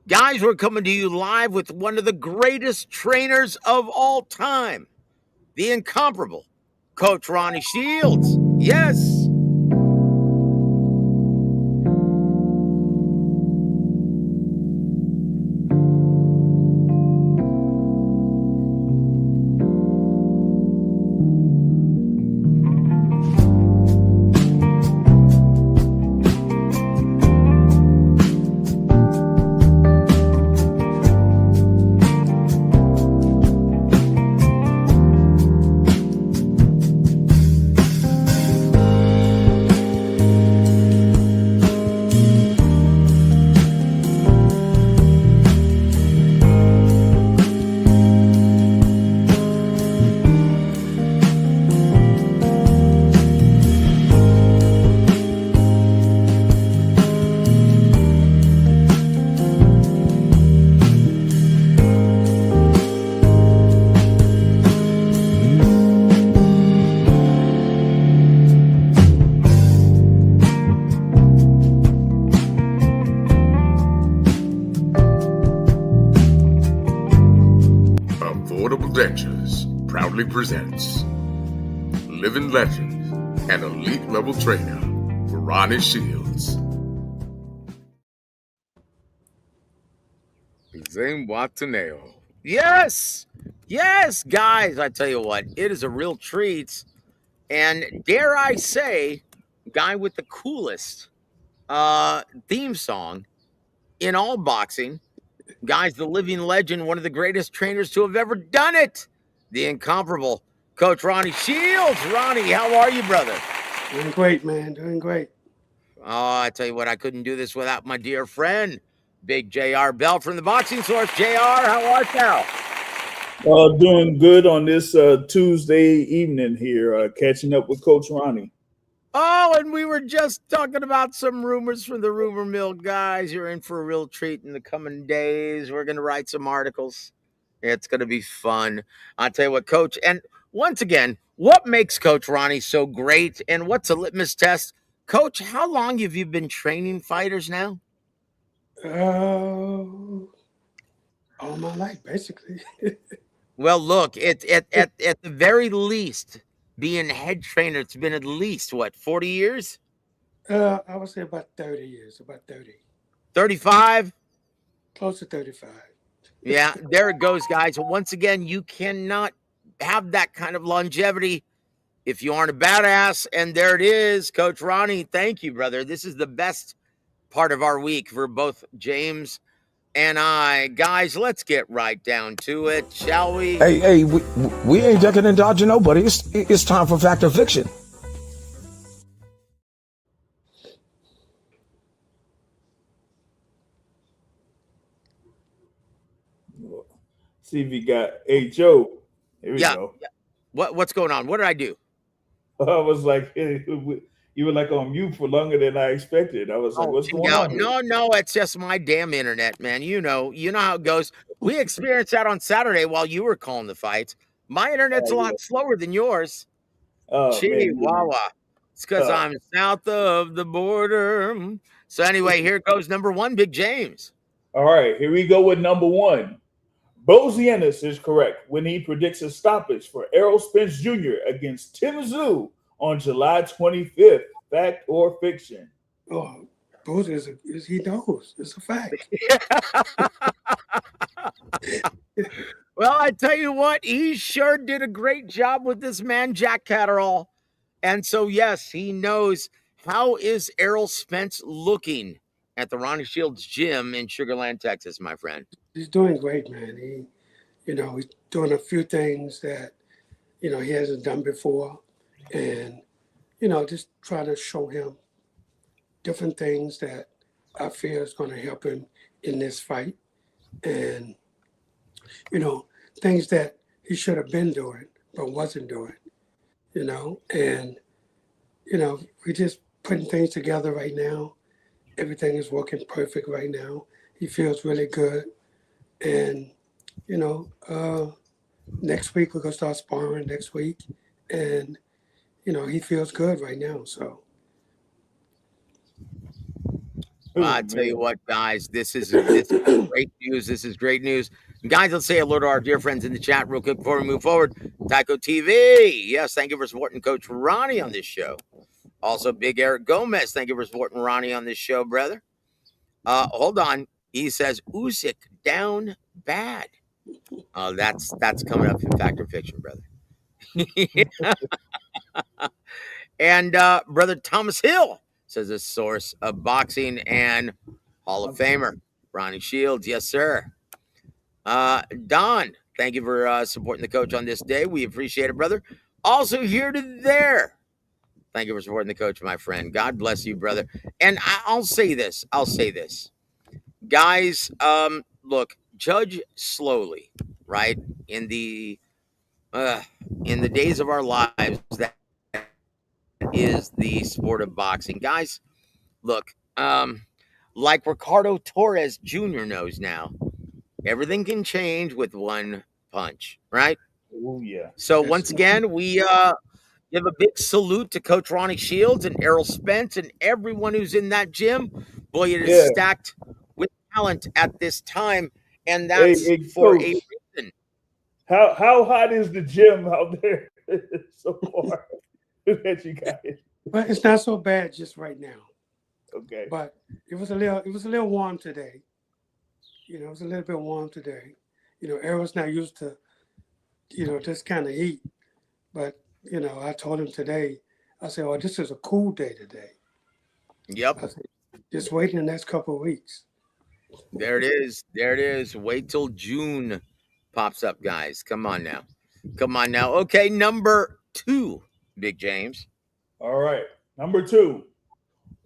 Guys, we're coming to you live with one of the greatest trainers of all time, the incomparable Coach Ronnie Shields. Yes. Proudly presents living legend and elite level trainer Ronnie Shields. Watanabe. Yes, guys. I tell you what, it is a real treat, and dare I say, guy with the coolest theme song in all boxing. Guys, the living legend, one of the greatest trainers to have ever done it, the incomparable Coach Ronnie Shields. Ronnie, how are you, brother? Doing great, man. Doing great. Oh, I tell you what, I couldn't do this without my dear friend, Big J.R. Bell from the Boxing Source. J.R., how art thou? Doing good on this Tuesday evening here, catching up with Coach Ronnie. Oh, and we were just talking about some rumors from the rumor mill, guys. You're in for a real treat in the coming days. We're going to write some articles. It's going to be fun. I'll tell you what, Coach. And once again, what makes Coach Ronnie so great? And what's a litmus test? Coach, how long have you been training fighters now? All my life, basically. Well, look, at the very least, being head trainer, it's been at least, 40 years? I would say about 30 years, about 30. 35? Close to 35. Yeah, there it goes, guys. Once again, you cannot have that kind of longevity if you aren't a badass. And there it is, Coach Ronnie. Thank you, brother. This is the best part of our week for both James and I. Guys, let's get right down to it, shall we? Hey, we ain't ducking and dodging nobody. It's time for Fact or Fiction. See if you got Joe. Here we go. Yeah. What's going on? What did I do? I was like, you were like on mute for longer than I expected. I was like, what's going on here? No, it's just my damn internet, man. You know how it goes. We experienced that on Saturday while you were calling the fights. My internet's a lot slower than yours. Chihuahua. It's because I'm south of the border. So anyway, here goes number one, Big James. All right, here we go with number one. Bozianis is correct when he predicts a stoppage for Errol Spence Jr. against Tim Tszyu on July 25th. Fact or fiction? Oh, Boz he knows. It's a fact. Well, I tell you what, he sure did a great job with this man, Jack Catterall. And so, yes, he knows. How is Errol Spence looking at the Ronnie Shields gym in Sugar Land, Texas, my friend? He's doing great, man. He's doing a few things that, he hasn't done before. And, just try to show him different things that I feel is going to help him in this fight. And, things that he should have been doing, but wasn't doing, and, we're just putting things together right now. Everything is working perfect right now. He feels really good. And, next week we're going to start sparring next week. And, he feels good right now. So. Well, Oh I tell you man. what, guys, this is great news. This is great news. Guys, let's say hello to our dear friends in the chat real quick before we move forward. Taco TV. Yes, thank you for supporting Coach Ronnie on this show. Also, Big Eric Gomez, thank you for supporting Ronnie on this show, brother. Hold on. He says Usyk down bad. That's coming up in Fact or Fiction, brother. And brother Thomas Hill says a source of boxing and Hall of Famer Ronnie Shields. Yes, sir. Don, thank you for supporting the coach on this day. We appreciate it, brother. Also here to there. Thank you for supporting the coach, my friend. God bless you, brother. And I'll say this. Guys, look, judge slowly, right? In the uh, in the days of our lives, that is the sport of boxing. Guys, look, like Ricardo Torres Jr. knows now, everything can change with one punch, right? Oh yeah. So That's once again, we give a big salute to Coach Ronnie Shields and Errol Spence and everyone who's in that gym. Boy, it is Yeah. stacked with talent at this time, and Hey, that's hey, for coach. a reason. How hot is the gym out there so far that you guys? but it's not so bad just right now. Okay. But it was a little warm today. You know, it was a little bit warm today. You know, Errol's not used to, this kind of heat. But, I told him today, I said, oh, this is a cool day today. Yep, I said, just wait in the next couple of weeks. there it is. There it is. Wait till June pops up, guys. Come on now. Come on now. Okay, number 2, Big James. All right. Number 2.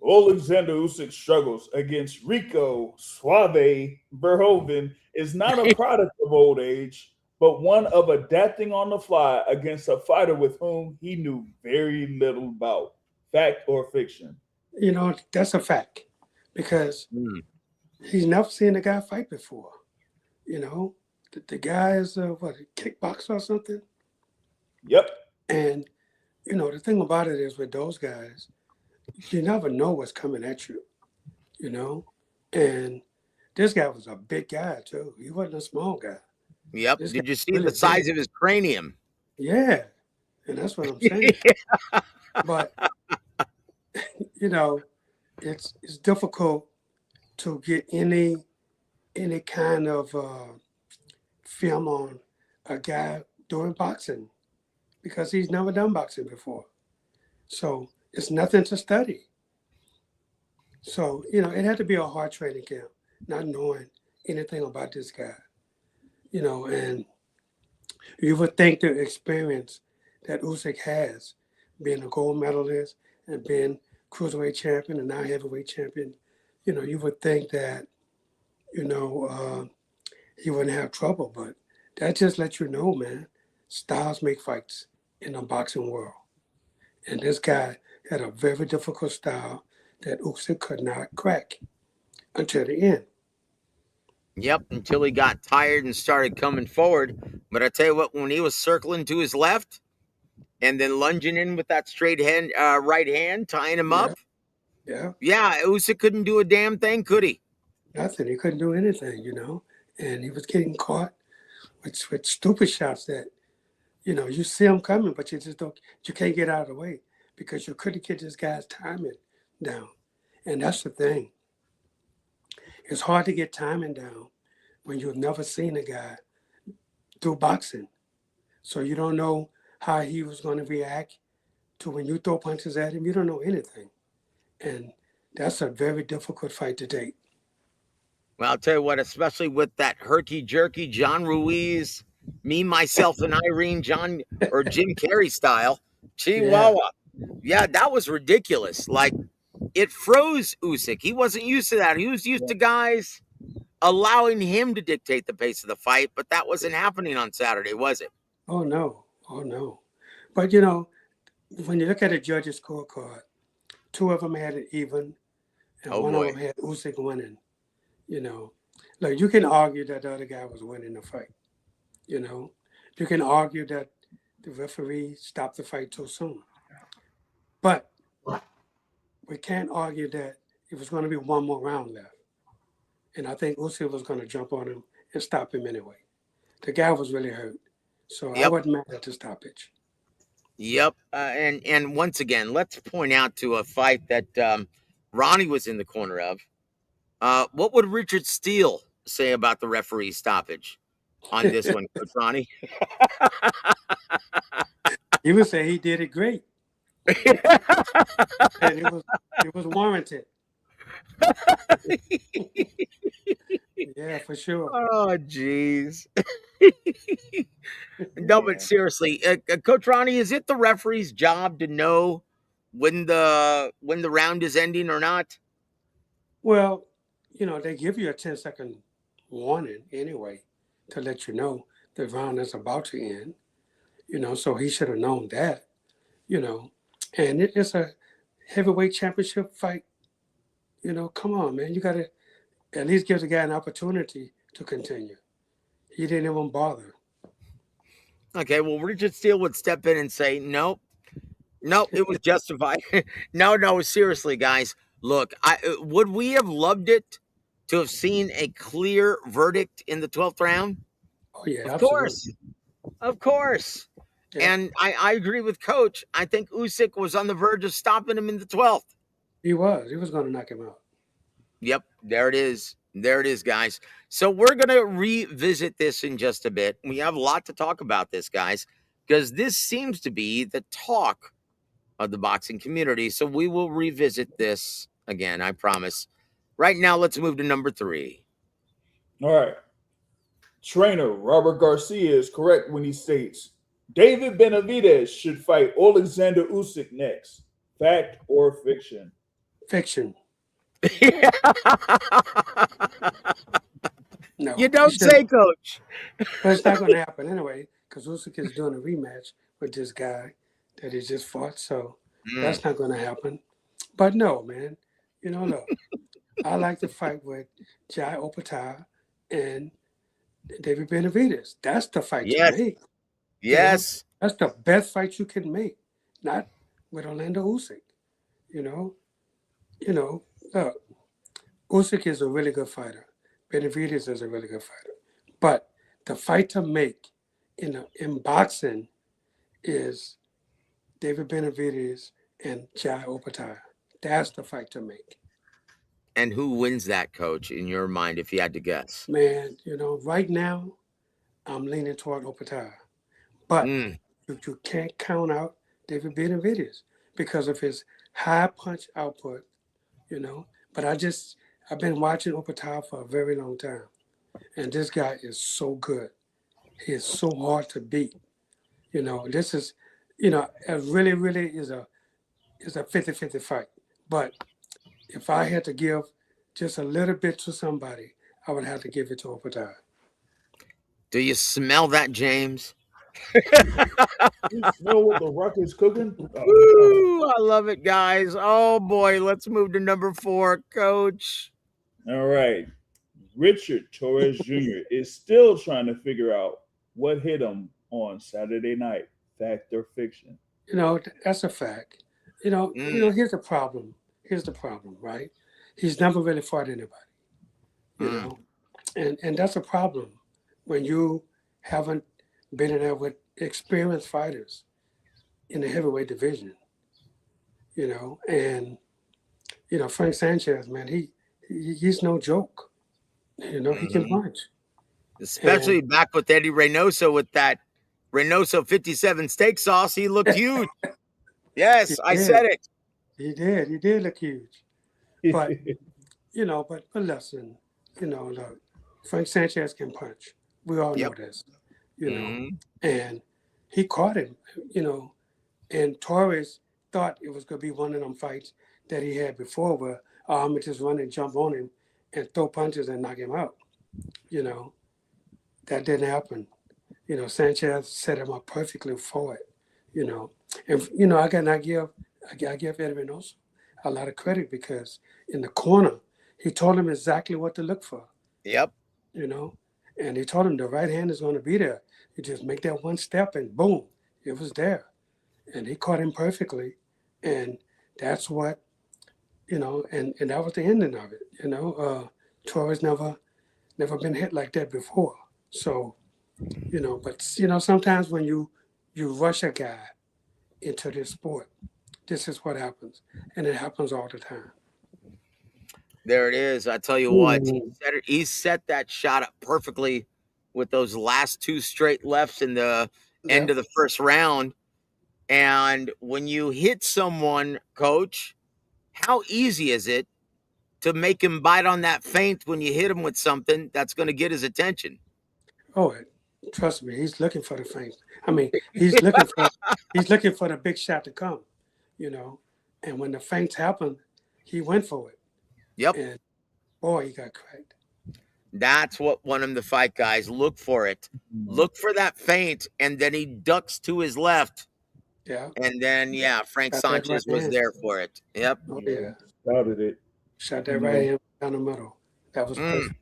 Alexander Usyk struggles against Rico Suave Verhoeven is not a product of old age, but one of adapting on the fly against a fighter with whom he knew very little about. Fact or fiction? That's a fact because he's never seen a guy fight before. The guy is, a kickboxer or something? Yep. And, the thing about it is with those guys, you never know what's coming at you, you know? And this guy was a big guy, too. He wasn't a small guy. Yep. This guy Did you see was the really size big. of his cranium? Yeah. And that's what I'm saying. But, it's difficult to get any kind of film on a guy doing boxing because he's never done boxing before. So it's nothing to study. So, it had to be a hard training camp, not knowing anything about this guy, and you would think the experience that Usyk has, being a gold medalist and being cruiserweight champion and now heavyweight champion, you would think that, he wouldn't have trouble. But that just lets you know, man, styles make fights in the boxing world. And this guy had a very difficult style that Usyk could not crack until the end. Yep, until he got tired and started coming forward. But I tell you what, when he was circling to his left and then lunging in with that straight hand, right hand, tying him Yeah, up, yeah, yeah, Usyk couldn't do a damn thing, could he? nothing. He couldn't do anything, and he was getting caught with stupid shots that, you see him coming, but you can't get out of the way because you couldn't get this guy's timing down. And that's the thing. It's hard to get timing down when you've never seen a guy do boxing. So you don't know how he was going to react to when you throw punches at him. You don't know anything. And that's a very difficult fight to take. Well, I'll tell you what, especially with that herky jerky John Ruiz, me, myself, and Irene, John or Jim Carrey style, Yeah. Chihuahua. Yeah, that was ridiculous. Like it froze Usyk. He wasn't used to that. He was used to guys allowing him to dictate the pace of the fight, but that wasn't happening on Saturday, was it? Oh, no. Oh, no. But, when you look at the judges' scorecard, 2 of them had it even, and Oh one of boy. them had Usyk winning. Like you can argue that the other guy was winning the fight. You can argue that the referee stopped the fight too soon. But we can't argue that it was going to be one more round left. And I think Usyk was going to jump on him and stop him anyway. The guy was really hurt. So I Yep. wasn't mad at the stoppage. Yep. And once again, let's point out to a fight that Ronnie was in the corner of. What would Richard Steele say about the referee stoppage on this one, Coach Ronnie? He would say he did it great. And it was warranted. Yeah, for sure. Oh, jeez. No, but Yeah. seriously, Coach Ronnie, is it the referee's job to know when the round is ending or not? Well, they give you a 10-second warning anyway to let you know the round is about to end. So he should have known that. And it's a heavyweight championship fight. Come on, man. You got to at least give the guy an opportunity to continue. He didn't even bother. Okay, well, Richard Steele would step in and say, nope, it was justified. No, seriously, guys. Look, would we have loved it to have seen a clear verdict in the 12th round? Oh, yeah, Of absolutely. Of course. Yeah. And I agree with Coach. I think Usyk was on the verge of stopping him in the 12th. He was going to knock him out. Yep, there it is. There it is, guys. So we're going to revisit this in just a bit. We have a lot to talk about this, guys, because this seems to be the talk of the boxing community. So we will revisit this again, I promise. Right now, let's move to number 3. All right. Trainer Robert Garcia is correct when he states David Benavidez should fight Alexander Usyk next. Fact or fiction? Fiction. No. You don't say, Coach. But it's not going to happen anyway because Usyk is doing a rematch with this guy that he just fought. So that's not going to happen. But no, man. Look, I like to fight with Jai Opetaia and David Benavidez. That's the fight to make. Yes. That's the best fight you can make, not with Orlando Usyk. Look, Usyk is a really good fighter. Benavidez is a really good fighter. But the fight to make in boxing is David Benavidez and Jai Opetaia. That's the fight to make. And who wins that, Coach, in your mind, if you had to guess? Man, right now, I'm leaning toward Opetaia. But you can't count out David Benavidez because of his high punch output, But I've been watching Opetaia for a very long time. And this guy is so good. He is so hard to beat. This is, it really, really is a 50-50 fight. But if I had to give just a little bit to somebody, I would have to give it to Opetaia. Do you smell that, James? You smell what the Rock is cooking? Woo, I love it, guys. Oh, boy. Let's move to number 4, Coach. All right. Richard Torres Jr. is still trying to figure out what hit him on Saturday night. Fact or fiction? That's a fact. Here's the problem. Here's the problem, right? He's never really fought anybody, and that's a problem when you haven't been in there with experienced fighters in the heavyweight division, and Frank Sanchez, man, he's no joke. He can punch. Especially back with Eddie Reynoso with that Reynoso 57 steak sauce. He looked huge. Yes, I said it. He did. He did look huge. But, but listen, look, Frank Sanchez can punch. We all know this, and he caught him, and Torres thought it was going to be one of them fights that he had before where I'm going to just run and jump on him and throw punches and knock him out. That didn't happen. Sanchez set him up perfectly for it, and, I give Eddie Reynoso a lot of credit because in the corner, he told him exactly what to look for. Yep. And he told him the right hand is going to be there. You just make that one step and boom, it was there. And he caught him perfectly. And that's what and that was the ending of it. Torres never been hit like that before. So, but sometimes when you rush a guy into this sport, this is what happens, and it happens all the time. There it is. I tell you what, he set that shot up perfectly with those last two straight lefts in the end of the first round. And when you hit someone, Coach, how easy is it to make him bite on that feint when you hit him with something that's going to get his attention? Oh, trust me, he's looking for the feint. I mean, he's looking for the big shot to come, And when the feints happened, he went for it. Yep. And boy, he got cracked. That's what won him the fight, guys. Look for it. Look for that feint, and then he ducks to his left. Yeah. And then, Frank Sanchez was there for it. Yep. Oh, yeah. Started it. Shot that right hand down the middle. That was perfect.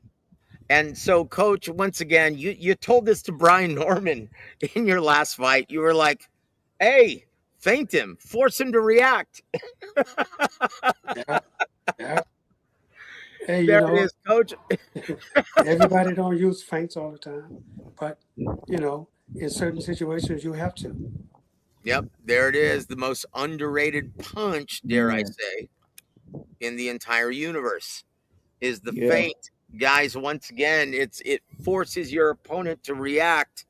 And so, Coach, once again, you told this to Brian Norman in your last fight. You were like, hey, feint him. Force him to react. Yeah. Hey, there it is, Coach. Everybody don't use feints all the time. But, in certain situations, you have to. Yep, there it is. The most underrated punch, dare I say, in the entire universe is the feint. Guys, once again, it forces your opponent to react,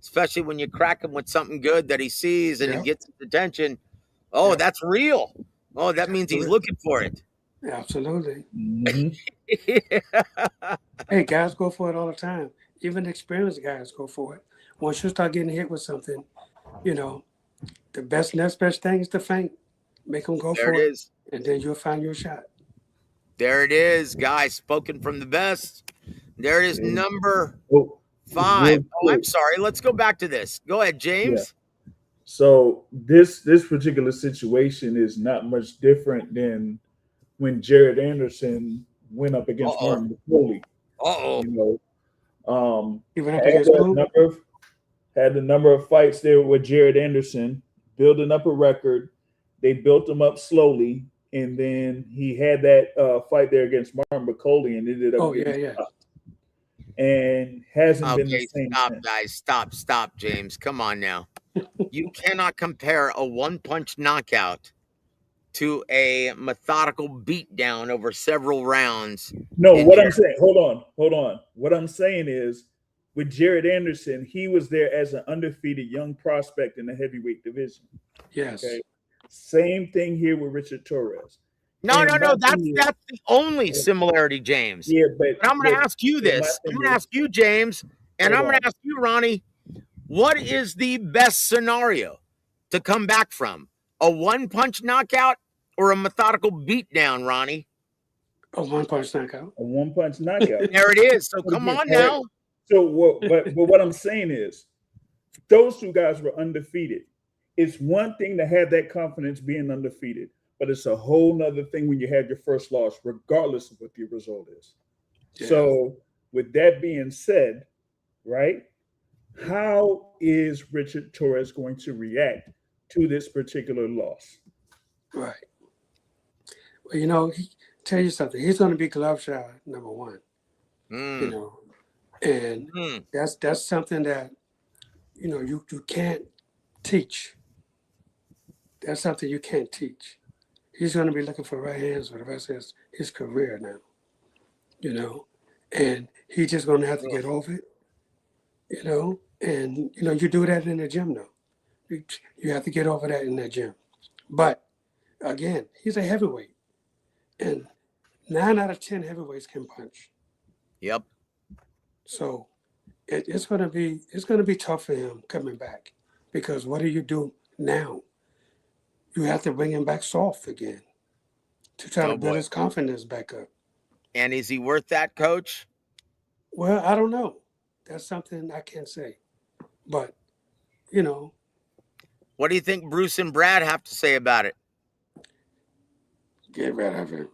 especially when you crack him with something good that he sees and it gets his attention. Oh, that's real. Oh, that means he's looking for it. Absolutely. Hey, guys go for it all the time. Even experienced guys go for it. Once you start getting hit with something, the next best thing is to feint. Make them go for it, and then you'll find your shot. There it is, guys. Spoken from the best. There it is, number 5. Oh, I'm sorry. Let's go back to this. Go ahead, James. Yeah. So this particular situation is not much different than when Jared Anderson went up against Martin McCauley. Had the number of fights there with Jared Anderson, building up a record. They built him up slowly, and then he had that fight there against Martin McCauley and ended up stopped. And hasn't been the same. Stop, guys. Stop, James. Come on now. You cannot compare a one-punch knockout to a methodical beatdown over several rounds. No, what I'm saying, hold on. What I'm saying is, with Jared Anderson, he was there as an undefeated young prospect in the heavyweight division. Yes. Okay. Same thing here with Richard Torres. No. That's the only similarity, James. Yeah, but I'm going to ask you this. I'm going to ask you, James, and I'm going to ask you, Ronnie. What is the best scenario to come back from? A one-punch knockout or a methodical beatdown, Ronnie? A one-punch knockout. A one-punch knockout. There it is. So come on now. So what I'm saying is, those two guys were undefeated. It's one thing to have that confidence being undefeated, but it's a whole nother thing when you have your first loss, regardless of what the result is. Yeah. So with that being said, right, how is Richard Torres going to react to this particular loss? Right. Well, tell you something. He's going to be glove shy, number one. And that's something that you can't teach. That's something you can't teach. He's going to be looking for right hands for the rest of his career now. And he's just going to have to get over it. And you do that in the gym now. You have to get over that in the gym. But again, he's a heavyweight, and 9 out of 10 heavyweights can punch. Yep. So it's going to be tough for him coming back, because what do you do now? You have to bring him back soft again to try to build his confidence back up. And is he worth that, Coach? Well, I don't know. That's something I can't say. But, What do you think Bruce and Brad have to say about it? Get rid of him.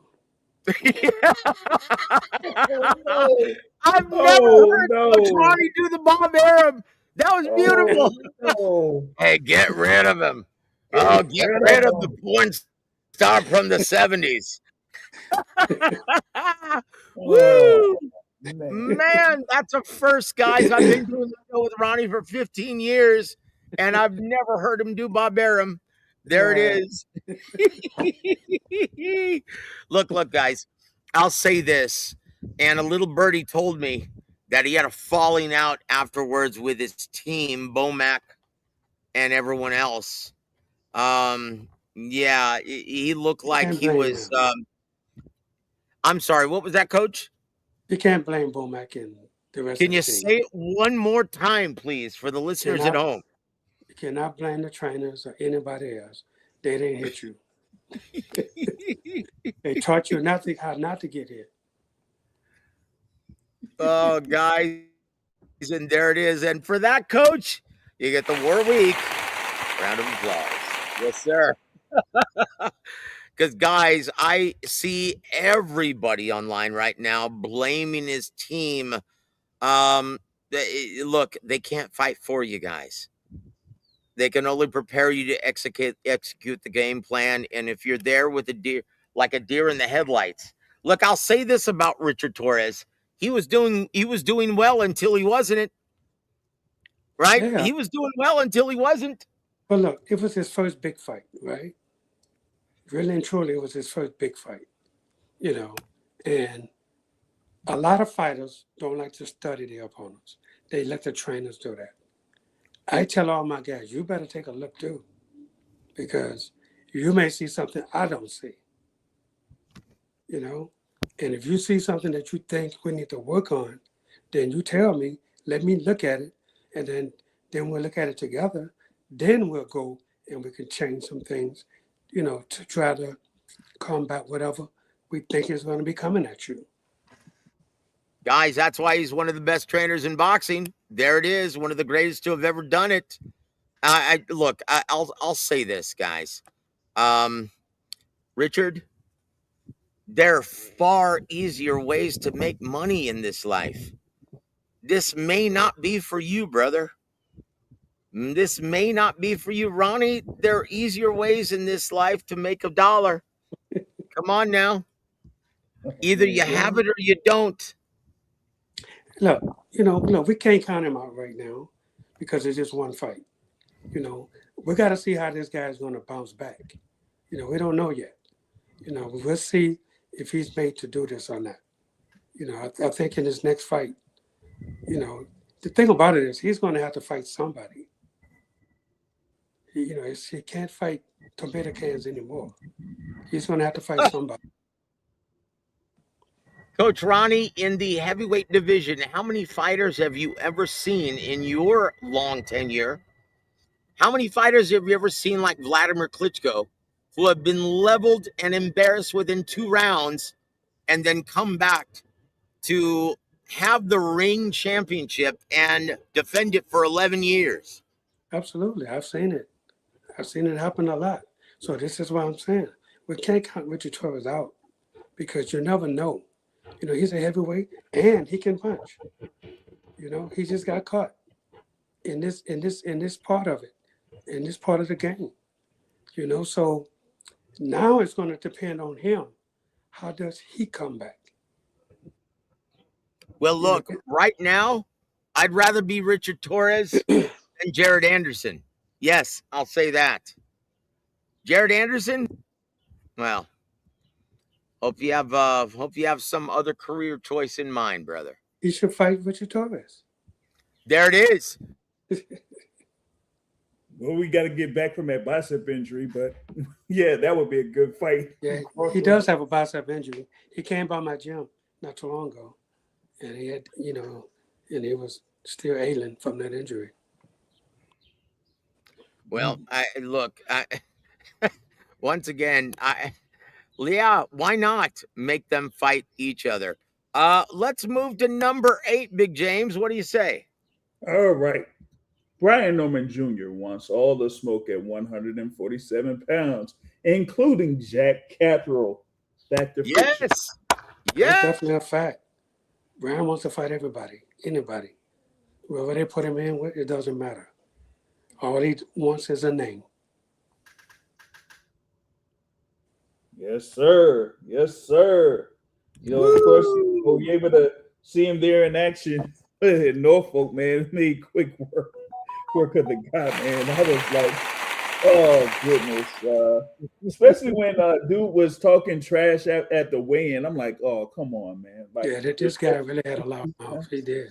I've never heard Coach Ronnie do the Bob Arab. That was beautiful. Hey, get rid of him. Get rid of the porn star from the 70s. Oh, Woo! man. Man, that's a first, guys. I've been doing the show with Ronnie for 15 years, and I've never heard him do Bob Arum. There it is. Look, guys, I'll say this. And a little birdie told me that he had a falling out afterwards with his team, Bomac and everyone else. Yeah, he looked You like can't he blame was. him. I'm sorry, what was that, Coach? You can't blame Bomac and the rest Can of the you team. say it one more time, please, for the listeners at home? You cannot blame the trainers or anybody else. They didn't hit you. They taught you how not to get hit. Oh, guys, and there it is. And for that, Coach, you get the War Week round of applause. Yes, sir. Because, guys, I see everybody online right now blaming his team. Look, they can't fight for you guys. They can only prepare you to execute the game plan. And if you're there with a deer, like a deer in the headlights, look, I'll say this about Richard Torres. He was doing well until he wasn't. Right? Yeah. He was doing well until he wasn't. But look, it was his first big fight, right? Really and truly, it was his first big fight, And a lot of fighters don't like to study their opponents. They let the trainers do that. I tell all my guys, you better take a look too, because you may see something I don't see, And if you see something that you think we need to work on, then you tell me, let me look at it, and then we'll look at it together. Then we'll go and we can change some things, to try to combat whatever we think is going to be coming at you. Guys, that's why he's one of the best trainers in boxing. There it is, one of the greatest to have ever done it. I'll say this, guys. Richard, there are far easier ways to make money in this life. This may not be for you, brother. This may not be for you, Ronnie. There are easier ways in this life to make a dollar. Come on now. Either you have it or you don't. Look, we can't count him out right now because it's just one fight. We got to see how this guy's going to bounce back. We don't know yet. We'll see if he's made to do this or not. I think in his next fight, the thing about it is he's going to have to fight somebody. He can't fight tomato cans anymore. He's going to have to fight somebody. Coach Ronnie, in the heavyweight division, how many fighters have you ever seen in your long tenure? How many fighters have you ever seen like Vladimir Klitschko who have been leveled and embarrassed within 2 rounds and then come back to have the ring championship and defend it for 11 years? Absolutely. I've seen it. I've seen it happen a lot. So this is what I'm saying. We can't count Richard Torres out because you never know. He's a heavyweight and he can punch. He just got caught in this part of it, in this part of the game. So now it's going to depend on him. How does he come back? Well, look, right now, I'd rather be Richard Torres than Jared Anderson. Yes, I'll say that. Jared Anderson, well, hope you have some other career choice in mind, brother. He should fight Richard Torres. There it is. Well, we got to get back from that bicep injury, but yeah, that would be a good fight. Yeah, he does have a bicep injury. He came by my gym not too long ago, and he had, and he was still ailing from that injury. Well, once again, Leah, why not make them fight each other? Let's move to number 8, Big James. What do you say? All right. Brian Norman Jr. wants all the smoke at 147 pounds, including Jack Catterall. Back to Yes. That's definitely a fact. Brian wants to fight everybody, anybody. Whoever they put him in with, it doesn't matter. All he wants is a name. Yes, sir. Yes, sir. You know, of course, we'll be able to see him there in action in Norfolk, man. Made quick work of the guy, man. I was like, oh goodness. Especially when dude was talking trash at the weigh-in. I'm like, oh, come on, man. Like Yeah, this guy really had a loud mouth. He did.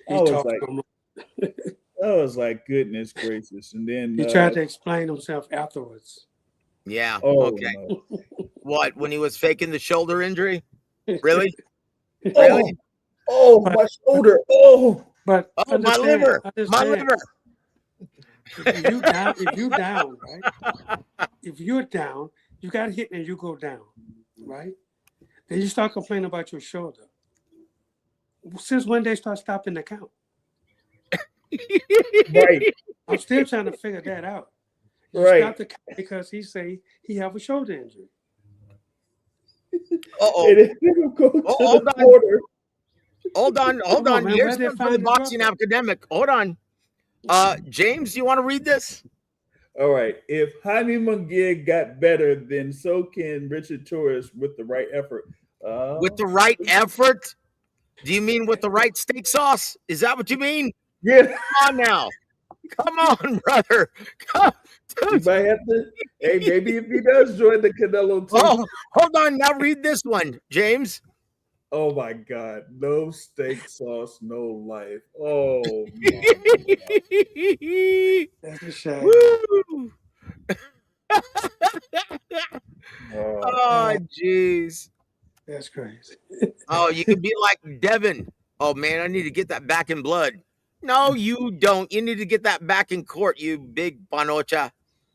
I He was talked like, so much. goodness gracious. And then He tried to explain himself afterwards. Yeah. oh Okay. no. What? When he was faking the shoulder injury? Really? Oh, Really? oh, But my shoulder. Oh, Oh, my liver. My understand. liver. If you down, right? If you're down, you got hit and you go down, right? Then you start complaining about your shoulder. Since when they start stopping the count? right, I'm still trying to figure that out. You right. stop the count because he say he have a shoulder injury. Uh-oh. And then you go to Oh, the hold on. quarter. Hold on. Come on, man. Here's Where they one for the find the boxing drug? academic. Hold on. James, you want to read this? All right. If Jaime Munguia got better, then so can Richard Torres with the right effort. With the right effort? Do you mean with the right steak sauce? Is that what you mean? Yeah, Come on now. Come on, brother. Come. you might have to. Hey, maybe if he does join the Canelo team. Oh, hold on. Now read this one, James. Oh my God! No steak sauce, no life. Oh my That's a shame. Woo! God. Oh, jeez. That's crazy. Oh, you can be like Devin. Oh, man, I need to get that back in blood. No, you don't. You need to get that back in court, you big panocha.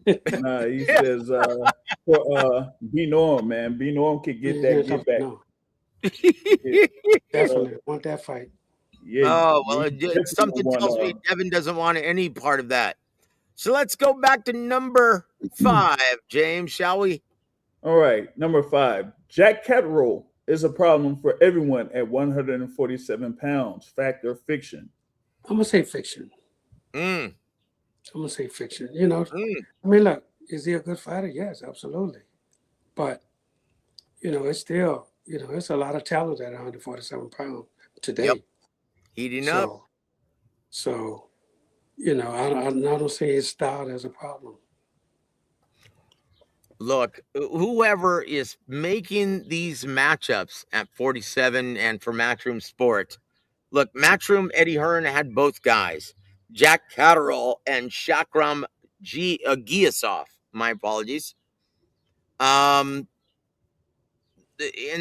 Nah, he says, be norm, man. Be norm can get that get back. No, definitely want that fight. Yeah. Oh, well, you definitely something want, tells me Devin doesn't want any part of that. So let's go back to number 5, James, shall we? All right, number 5. Jack Catterall is a problem for everyone at 147 pounds. Fact or fiction? I'm gonna say fiction. Mm, I'm gonna say fiction. You know, mm. I mean, look, is he a good fighter? Yes, absolutely. But you know, it's still, you know, it's a lot of talent at 147 pounds today. Yep. Heating up. So, you know, I don't see his style as a problem. Look, whoever is making these matchups at 47 and for Matchroom Sports, look, Matchroom Eddie Hearn had both guys, Jack Catterall and Shakram Giasov. My apologies. And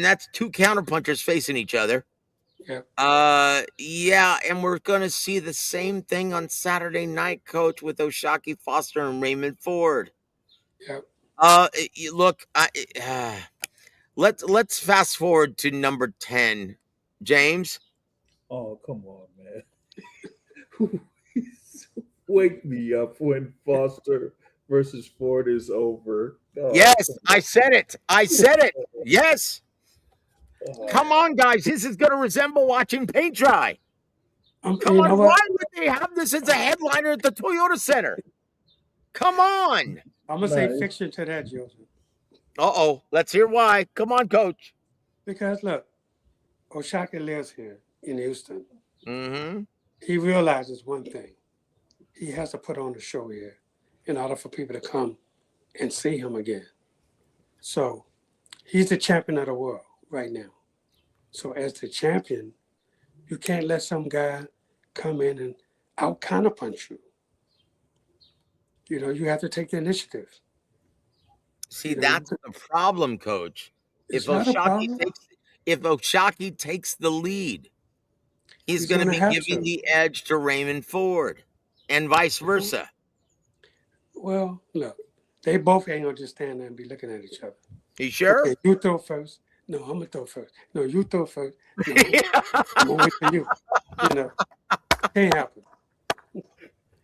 that's two counterpunchers facing each other. Yeah. Yeah, and we're gonna see the same thing on Saturday night, Coach, with Oshaki Foster and Raymond Ford. Yeah. Look, let's fast forward to number 10, James. Oh, come on, man. Wake me up when Foster versus Ford is over. Oh, Yes, I said it. Yes. Come on, guys. This is going to resemble watching paint dry. Come on. Why would they have this as a headliner at the Toyota Center? Come on. I'm going to say fiction to that, Joseph. Uh-oh. Let's hear why. Come on, Coach. Because, look, Oshaki lives here in Houston. Mm-hmm. He realizes one thing. He has to put on a show here in order for people to come and see him again. So he's the champion of the world right now. So as the champion, you can't let some guy come in and out counterpunch you. You know, you have to take the initiative. See, that's the problem, Coach. If Oshaki takes the lead, he's going to be giving the edge to Raymond Ford and vice versa. Well, look, they both ain't going to just stand there and be looking at each other. You sure? Okay, you throw first. No, I'm going to throw first. No, you throw first. No, I'm going to wait for you. You know, can't happen.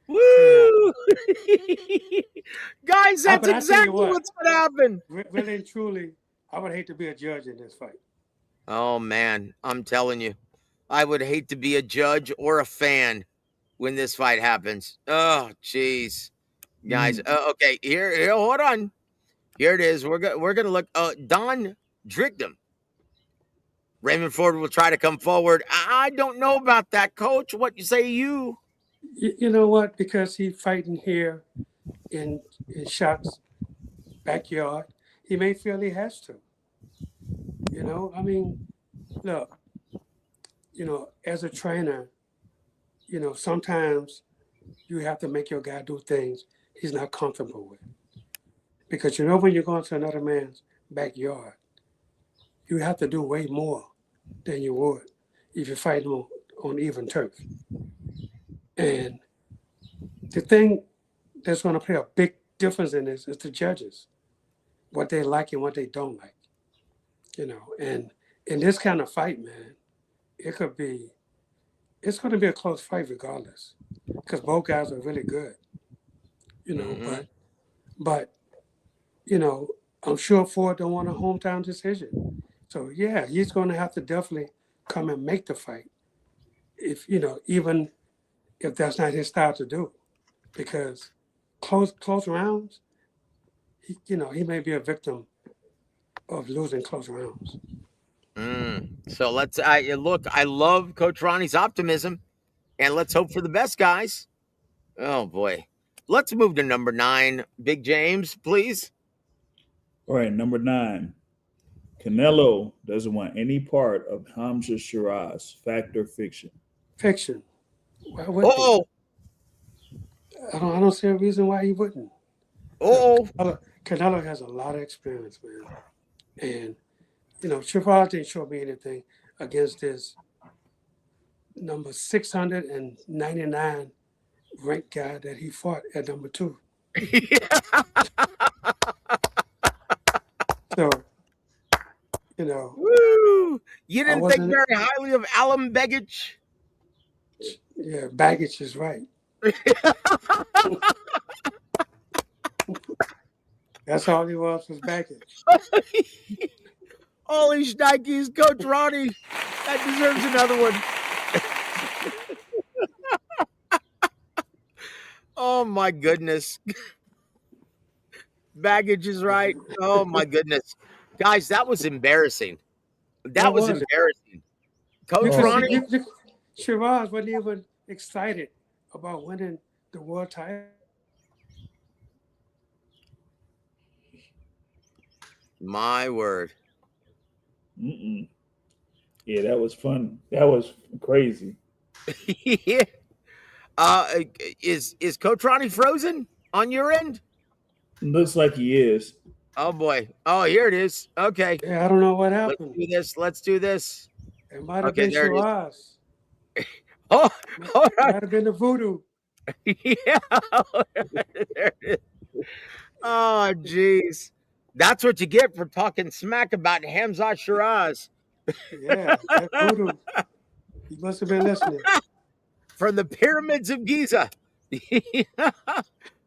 Woo! Guys, that's exactly what's going to happen. Really and truly, I would hate to be a judge in this fight. Oh, man, I'm telling you. I would hate to be a judge or a fan when this fight happens. Oh, jeez. Guys, okay, here, hold on. Here it is. We're gonna look. Don Drigdom. Raymond Ford will try to come forward. I don't know about that, Coach. What you say, you? You know what? Because he fighting here in Shock's backyard, he may feel he has to. I mean, look, as a trainer, sometimes you have to make your guy do things he's not comfortable with. Because when you're going to another man's backyard, you have to do way more than you would if you're fighting on even turf. And the thing that's going to play a big difference in this is the judges, what they like and what they don't like. And in this kind of fight, man, it could be, it's going to be a close fight regardless, because both guys are really good. Mm-hmm. But you know, I'm sure Ford don't want a hometown decision. So yeah, he's going to have to definitely come and make the fight. If even if that's not his style to do, because close rounds, he may be a victim of losing close rounds. So let's. I look. I love Coach Ronnie's optimism, and let's hope for the best, guys. Oh boy. Let's move to number 9. Big James, please. All right, number 9. Canelo doesn't want any part of Hamza Shiraz. Fact or fiction? Fiction. Why would he? Oh, I don't see a reason why he wouldn't. Look, oh, Canelo has a lot of experience, man, and Shiraz didn't show me anything against this number 699 ranked guy that he fought at number 2. So, you know, woo! You I didn't think wasn't, very highly of Alan Begich. yeah, baggage is right. That's all he was baggage. Holy shnikes, Coach Ronnie. That deserves another one. Oh my goodness. Baggage is right. Oh my goodness. Guys, that was embarrassing. That What was was it? embarrassing. You Coach could see, Oh, Ronnie, Shiraz wasn't even excited about winning the world title. my word. mm-mm. Yeah, that was fun. That was crazy. uh is Coach Ronnie frozen on your end? Looks like he is. Oh boy. Oh, here it is. Okay. Yeah, I don't know what Let's happened. do this. Let's do this. It might have Okay, been there it is. Shiraz. Oh, hold on. Might have been the voodoo. Yeah. There it is. Oh, jeez. That's what you get for talking smack about Hamza Shiraz Yeah, that voodoo. He must have been listening. from the pyramids of Giza.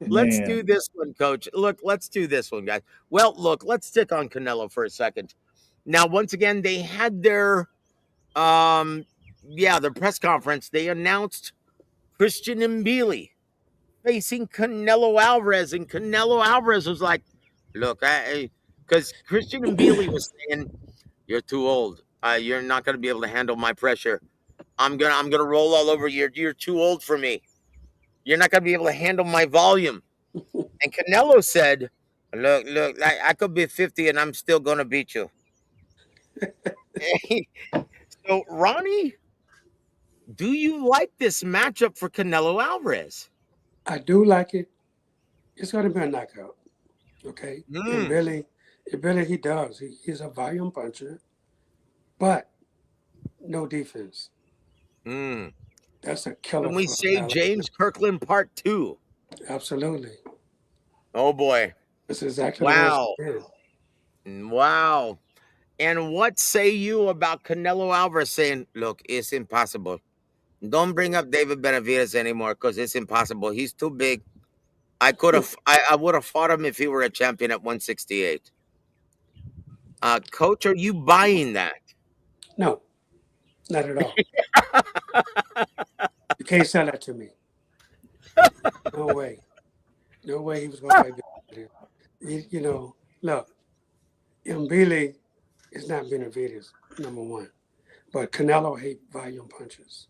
Let's do Man. this one, Coach. Look, let's do this one, guys. Well, look, let's stick on Canelo for a second. Now, once again, they had um, their press conference. They announced Christian Mbili facing Canelo Alvarez, and Canelo Alvarez was like, "Look, because Christian Mbili was saying, you're too old. You're not going to be able to handle my pressure. I'm gonna roll all over you. You're too old for me. You're not going to be able to handle my volume." And Canelo said, "Look, I could be 50 and I'm still going to beat you." So, Ronnie, do you like this matchup for Canelo Alvarez? I do like it. It's going to be a knockout. Okay, and Mm, Billy, he does. He's a volume puncher, but no defense. mm. That's a killer Can we for a say guy like him. James Kirkland Part 2? Absolutely. Oh boy. That's exactly the way it's Wow. been. Wow. And what say you about Canelo Alvarez saying, look, it's impossible. Don't bring up David Benavidez anymore because it's impossible. He's too big. I would have fought him if he were a champion at 168. Coach, are you buying that? No, not at all. You can't sell that to me. No way. No way he was going to fight Billy. Look, Mbili is not Benavidez, number one. But Canelo hates volume punches.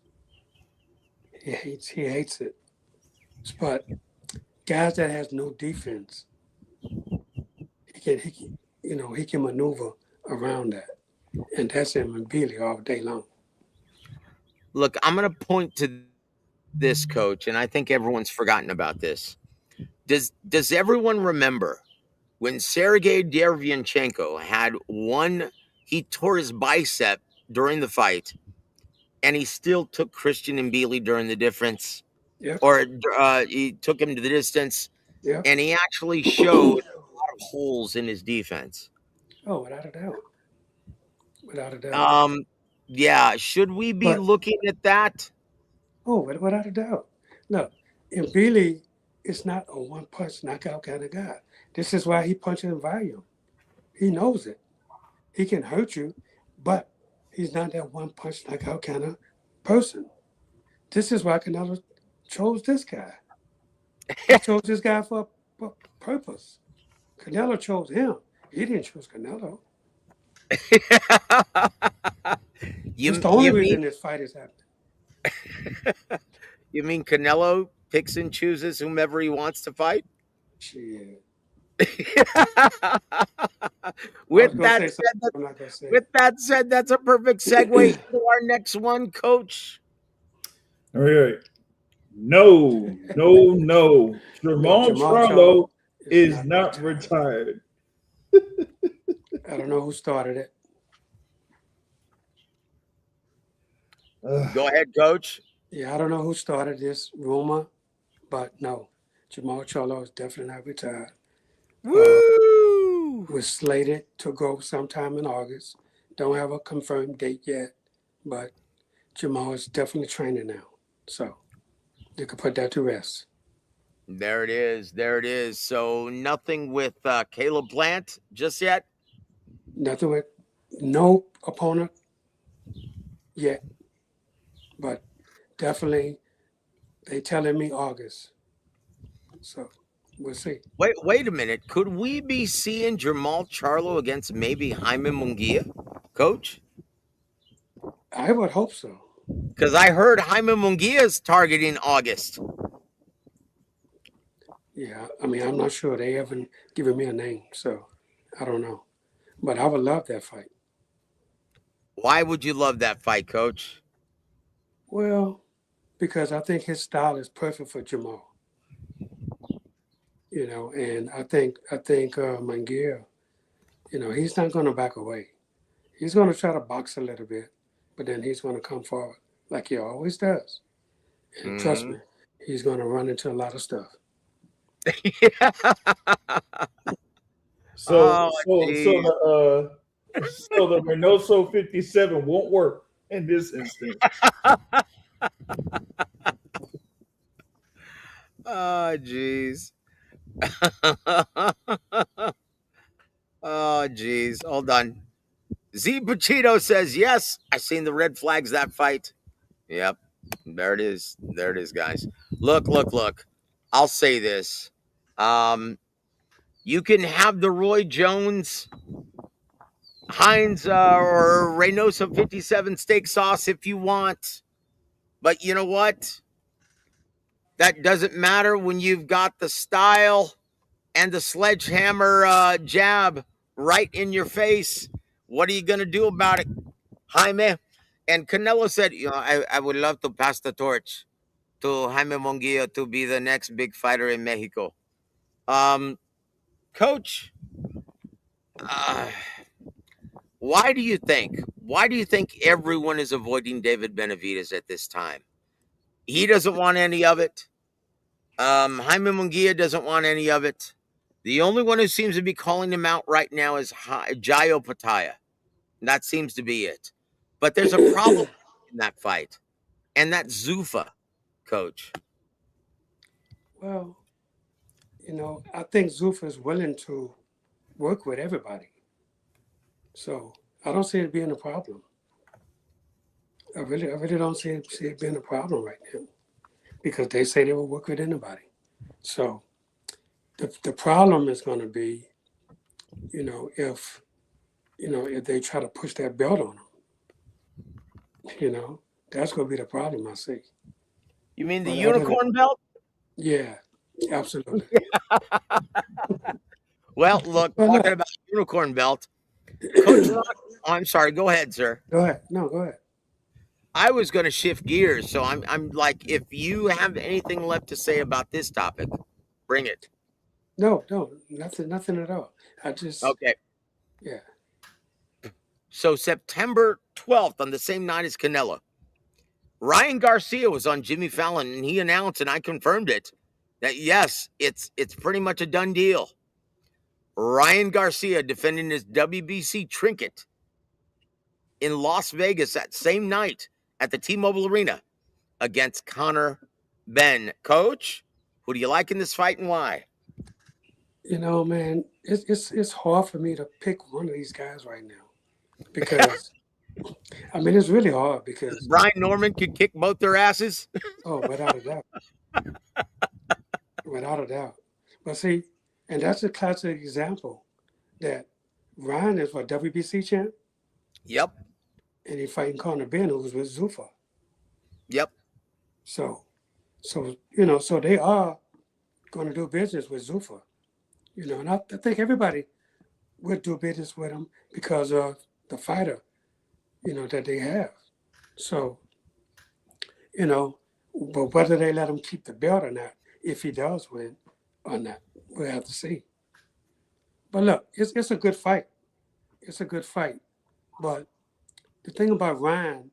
He hates it. But guys that has no defense, he can maneuver around that. And that's him and Billy all day long. Look, I'm going to point to this, coach, and I think everyone's forgotten about this. Does everyone remember when Sergey Derevyanchenko had one, he tore his bicep during the fight, and he still took Christian Mbili during the difference, Yep, or he took him to the distance, yep. and he actually showed a lot of holes in his defense. Oh, without a doubt. Without a doubt. Um, yeah, should we be But, looking at that? without a doubt. Look, and Billy is not a one punch knockout kind of guy. This is why he punches in volume. He knows it. He can hurt you, but he's not that one punch knockout kind of person. This is why Canelo chose this guy. He chose this guy for a purpose. Canelo chose him. He didn't choose Canelo. It's the only You mean reason this fight is happening. you mean Canelo picks and chooses whomever he wants to fight? Shit. I was with gonna that say something. said, I'm not gonna say with that said, that's a perfect segue to our next one, Coach. All right. No. No, Jamal Jamal Charlo Charlo is not retired. I don't know who started it. Go ahead, Coach. Yeah, I don't know who started this rumor, but no, Jamal Charlo is definitely not retired. Woo! Was slated to go sometime in August. Don't have a confirmed date yet, but Jamal is definitely training now. So you can put that to rest. There it is. There it is. So nothing with Caleb Plant just yet. Nothing with no opponent yet, but definitely they telling me August. So we'll see. Wait a minute. Could we be seeing Jamal Charlo against maybe Jaime Munguia, Coach? I would hope so. Because I heard Jaime Munguia is targeting August. Yeah, I mean, I'm not sure. They haven't given me a name, so I don't know. But I would love that fight. Why would you love that fight, Coach? Well, because I think his style is perfect for Jamal. And I think Manguia, he's not going to back away. He's going to try to box a little bit, but then he's going to come forward like he always does. And trust me, he's going to run into a lot of stuff. So Oh, the Reynoso 57 won't work in this instance. oh, jeez. Oh, jeez. Hold on. Z Pacino says, yes, I seen the red flags that fight. Yep. There it is. There it is, guys. Look. I'll say this. You can have the Roy Jones, Heinz, or Reynoso 57 steak sauce if you want. But you know what? That doesn't matter when you've got the style and the sledgehammer jab right in your face. What are you going to do about it, Jaime? And Canelo said, I would love to pass the torch to Jaime Munguia to be the next big fighter in Mexico. Coach, uh, why do you think everyone is avoiding David Benavidez at this time? He doesn't want any of it. Jaime Munguia doesn't want any of it. The only one who seems to be calling him out right now is Jayo Pataya. That seems to be it. But there's a problem in that fight, and that's Zuffa, Coach. Well, I think Zuffa is willing to work with everybody. So I don't see it being a problem. I really don't see it being a problem right now because they say they will work with anybody. So the problem is going to be if if they try to push that belt on him, that's going to be the problem, I see. You mean the But other than, unicorn belt? yeah, absolutely. Well, look, Well, talking look, about unicorn belt, Coach Rock. Oh, I'm sorry. Go ahead, sir. go ahead. No, go ahead. I was going to shift gears, so I'm like, if you have anything left to say about this topic, bring it. No, nothing at all. I just, Okay. yeah. So September 12th, on the same night as Canelo, Ryan Garcia was on Jimmy Fallon, and he announced, and I confirmed it, that yes, it's pretty much a done deal. Ryan Garcia defending his WBC trinket in Las Vegas that same night at the T-Mobile Arena against Conor Ben. Coach, who do you like in this fight and why? Man, it's hard for me to pick one of these guys right now because it's really hard because Brian Norman could kick both their asses. without a doubt, without a doubt. But see, and that's a classic example that Ryan is what WBC champ, Yep. and he's fighting Conor Ben, who was with Zuffa. Yep. So so they are going to do business with Zuffa. And I think everybody would do business with him because of the fighter, that they have. So, but whether they let him keep the belt or not, if he does win or not, we'll have to see. But look, it's a good fight. It's a good fight. But the thing about Ryan,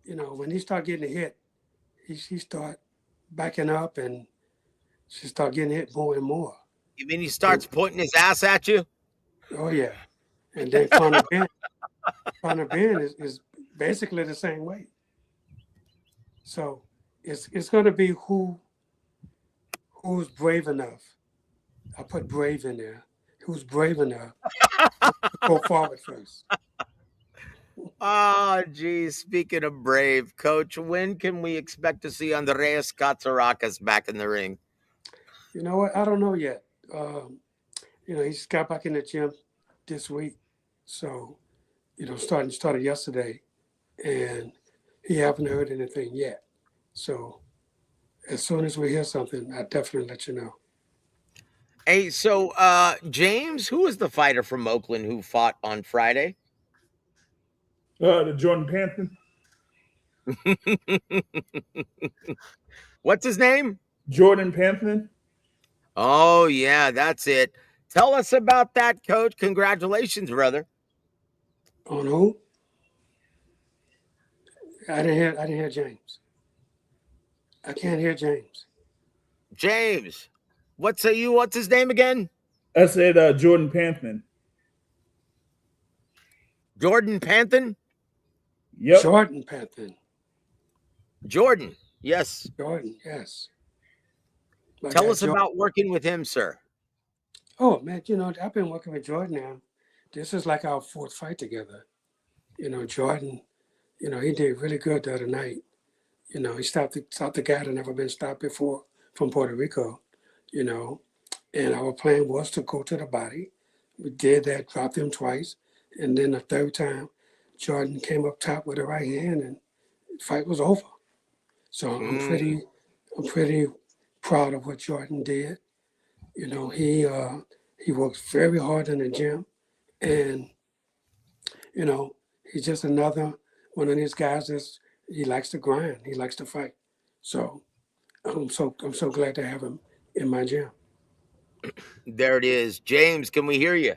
when he start getting hit, he start backing up and she start getting hit more and more. You mean he starts pointing his ass at you? Oh yeah. And then Conor Ben is basically the same way. So it's going to be who's brave enough. I put brave in there. Who's brave enough to go forward first? Oh, geez. Speaking of brave, Coach, when can we expect to see Andreas Katsourakis back in the ring? You know what? I don't know yet. He just got back in the gym this week, so started yesterday, and he haven't heard anything yet. So as soon as we hear something, I'll definitely let you know. Hey, so James, who was the fighter from Oakland who fought on Friday? The Jordan Panther. What's his name? Jordan Panther. Oh, yeah, that's it. Tell us about that, Coach. Congratulations, brother. On who? I didn't hear James. I can't hear James. James, what's his name again? I said Jordan Panther. Jordan Panthen? Yep. Jordan Panther. Jordan, yes. Jordan, yes. Tell us about working with him, sir. Oh, man, I've been working with Jordan now. This is like our fourth fight together. Jordan, he did really good the other night. He stopped the guy that never been stopped before from Puerto Rico, and our plan was to go to the body. We did that, dropped him twice. And then the third time, Jordan came up top with the right hand and the fight was over. So I'm pretty proud of what Jordan did. He works very hard in the gym, and he's just another one of these guys he likes to grind. He likes to fight. So I'm so glad to have him in my gym. There it is. James, can we hear you?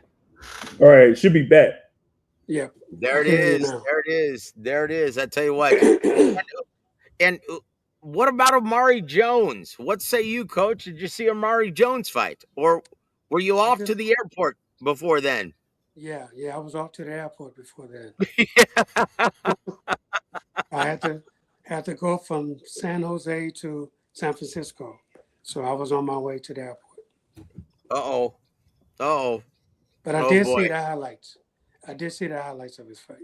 All right, should be back. Yeah. There it is. There it is. There it is. I tell you what. and what about Amari Jones? What say you, Coach? Did you see Amari Jones fight? Or were you off to the airport before then? Yeah, I was off to the airport before then. I had to go from San Jose to San Francisco. So I was on my way to the airport. Uh-oh. But I did see the highlights. I did see the highlights of his fight.